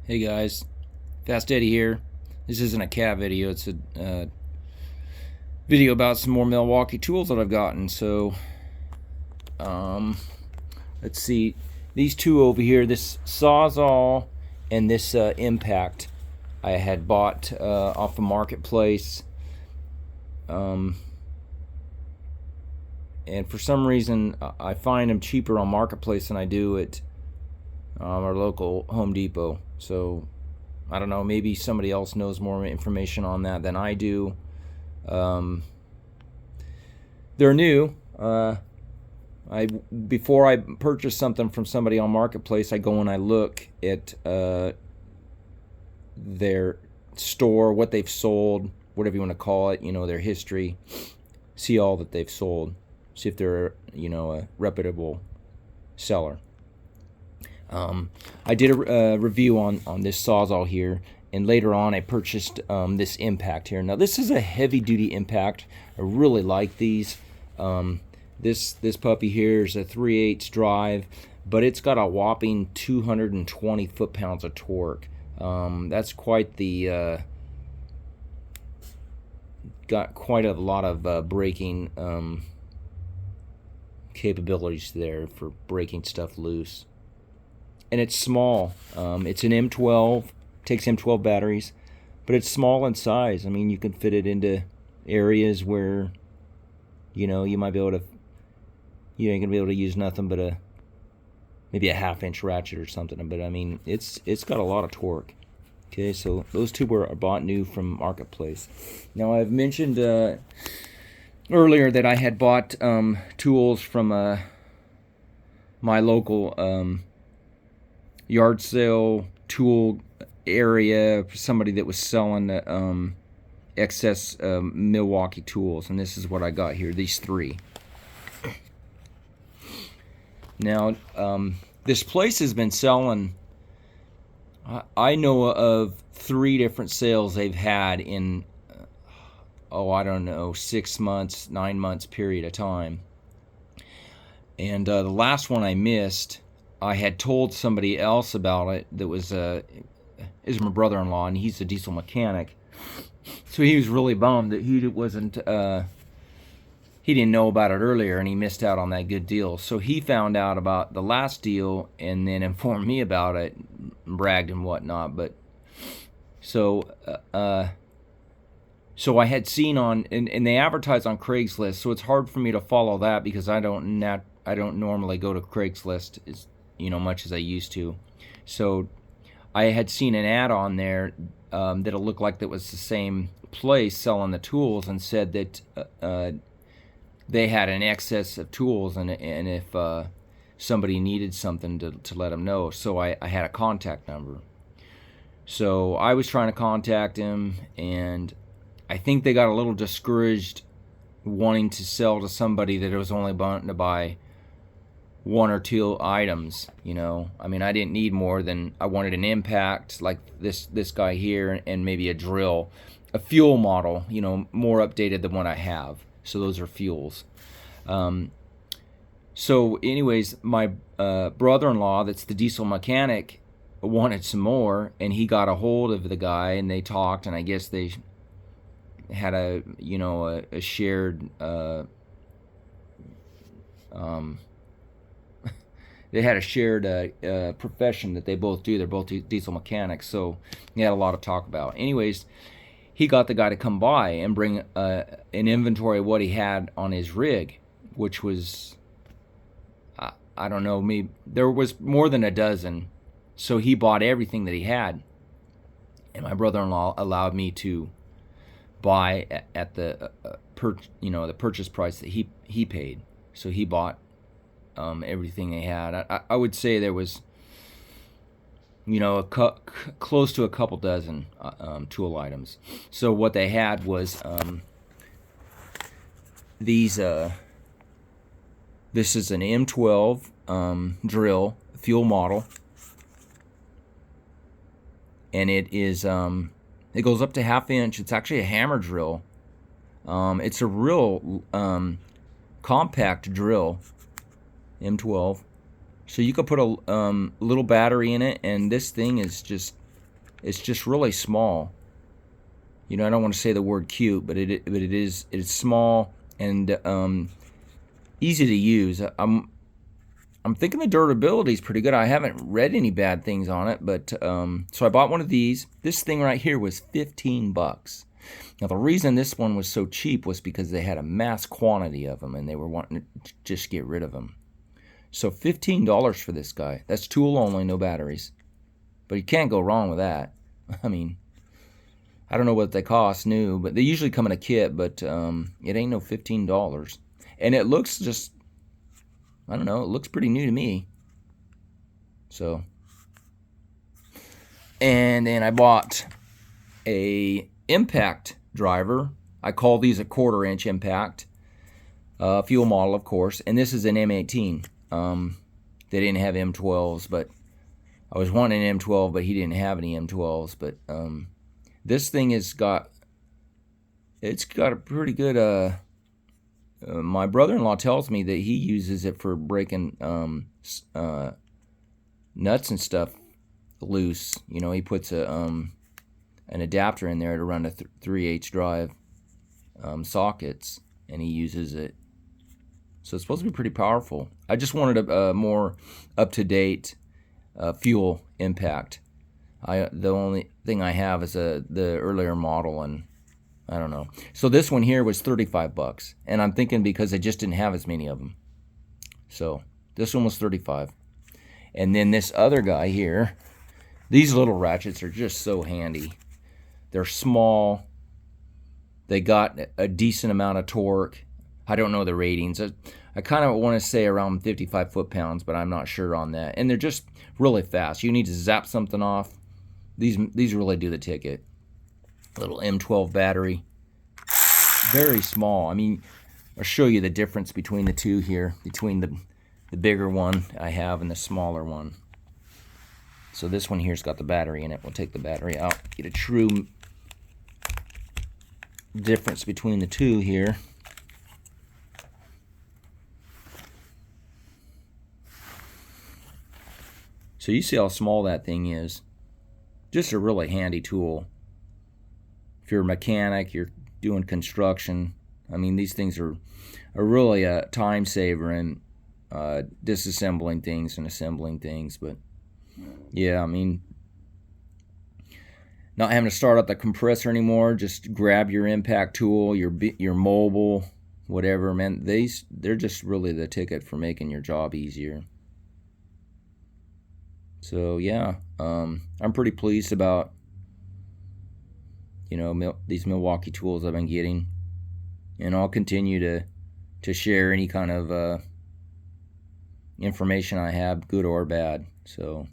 Hey guys, Fast Eddie here. This isn't a cat video, it's a video about some more Milwaukee tools that I've gotten. So, let's see. These two over here, this Sawzall and this Impact, I had bought off the marketplace. And for some reason, I find them cheaper on marketplace than I do at our local Home Depot. So I don't know, maybe somebody else knows more information on that than I do. They're new. Before I purchase something from somebody on marketplace, I go and I look at their store, what they've sold, whatever you want to call it, their history, see all that they've sold, see if they're a reputable seller. I did a review on this Sawzall here, and later on I purchased this Impact here. Now this is a heavy-duty Impact. I really like these. This puppy here is a 3/8 drive, but it's got a whopping 220 foot-pounds of torque. That's quite the got quite a lot of braking capabilities there for breaking stuff loose. And it's small. It's an M12, takes M12 batteries, but it's small in size. I mean, you can fit it into areas where, you might be able to, you ain't gonna be able to use nothing but maybe a 1/2 inch ratchet or something. But I mean, it's got a lot of torque. Okay, so those two were bought new from Marketplace. Now I've mentioned earlier that I had bought tools from my local yard sale tool area, somebody that was selling excess Milwaukee tools, and this is what I got here, these three. Now this place has been selling, I know of 3 different sales they've had in I don't know, 6 months, 9 months period of time. And the last one I missed, I had told somebody else about it that was is my brother-in-law, and he's a diesel mechanic. So he was really bummed that he didn't know about it earlier, and he missed out on that good deal. So he found out about the last deal and then informed me about it, bragged and whatnot. But so I had seen on, and they advertise on Craigslist, so it's hard for me to follow that because I don't normally go to Craigslist as much as I used to. So I had seen an ad on there that it looked like that was the same place selling the tools, and said that they had an excess of tools, and if somebody needed something to let them know. So I had a contact number. So I was trying to contact him, and I think they got a little discouraged wanting to sell to somebody that was only wanting to buy 1 or 2 items. I mean, I didn't need more than, I wanted an Impact like this guy here, and maybe a drill, a fuel model, more updated than what I have. So those are fuels. So anyways, my brother-in-law, that's the diesel mechanic, wanted some more, and he got a hold of the guy, and they talked, and I guess they had a shared they had a shared profession that they both do. They're both diesel mechanics, so they had a lot of talk about. Anyways, he got the guy to come by and bring an inventory of what he had on his rig, which was, I don't know, maybe there was more than a dozen. So he bought everything that he had, and my brother-in-law allowed me to buy at the the purchase price that he paid. So he bought everything they had. I would say there was close to a couple dozen tool items. So what they had was these this is an M12 drill fuel model, and it is it goes up to 1/2 inch. It's actually a hammer drill. It's a real compact drill, M12. So you could put a little battery in it, and this thing is just It's just really small. You know, I don't want to say the word cute, but it's small and easy to use. I'm thinking the durability is pretty good. I haven't read any bad things on it, but so I bought one of these. This thing right here was 15 bucks. Now the reason this one was so cheap was because they had a mass quantity of them and they were wanting to just get rid of them. So $15 for this guy. That's tool only, no batteries. But you can't go wrong with that. I mean, I don't know what they cost new, but they usually come in a kit, but it ain't no $15. And it looks just, I don't know, it looks pretty new to me. So, and then I bought a impact driver. I call these a 1/4 inch impact. Fuel model, of course. And this is an M18. They didn't have M12s, but I was wanting an M12, but he didn't have any M12s. But this thing it's got a pretty good. My brother-in-law tells me that he uses it for breaking nuts and stuff loose. You know, he puts an adapter in there to run a 3/8 drive sockets, and he uses it. So it's supposed to be pretty powerful. I just wanted a more up-to-date fuel impact. The only thing I have is the earlier model, and I don't know. So this one here was 35 bucks, and I'm thinking because they just didn't have as many of them. So this one was 35. And then this other guy here, these little ratchets are just so handy. They're small. They got a decent amount of torque. I don't know the ratings. I kind of want to say around 55 foot-pounds, but I'm not sure on that. And they're just really fast. You need to zap something off. These really do the ticket. Little M12 battery. Very small. I mean, I'll show you the difference between the two here, between the bigger one I have and the smaller one. So this one here's got the battery in it. We'll take the battery out, get a true difference between the two here. So you see how small that thing is. Just a really handy tool. If you're a mechanic, you're doing construction, I mean, these things are really a time saver in disassembling things and assembling things. But yeah, I mean, not having to start up the compressor anymore, just grab your impact tool, your mobile, whatever, man. They're just really the ticket for making your job easier. So yeah, I'm pretty pleased about, you know, these Milwaukee tools I've been getting, and I'll continue to share any kind of information I have, good or bad. So,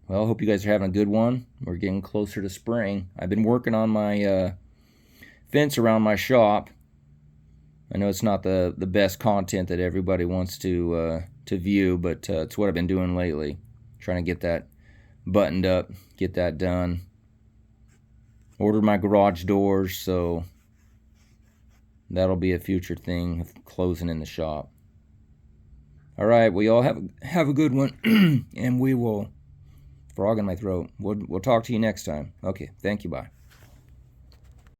well, I hope you guys are having a good one. We're getting closer to spring. I've been working on my fence around my shop. I know it's not the best content that everybody wants to view, but it's what I've been doing lately. Trying to get that buttoned up, get that done. Ordered my garage doors, so that'll be a future thing of closing in the shop. All right, we all have a good one, and we will. Frog in my throat. We'll talk to you next time. Okay, thank you. Bye.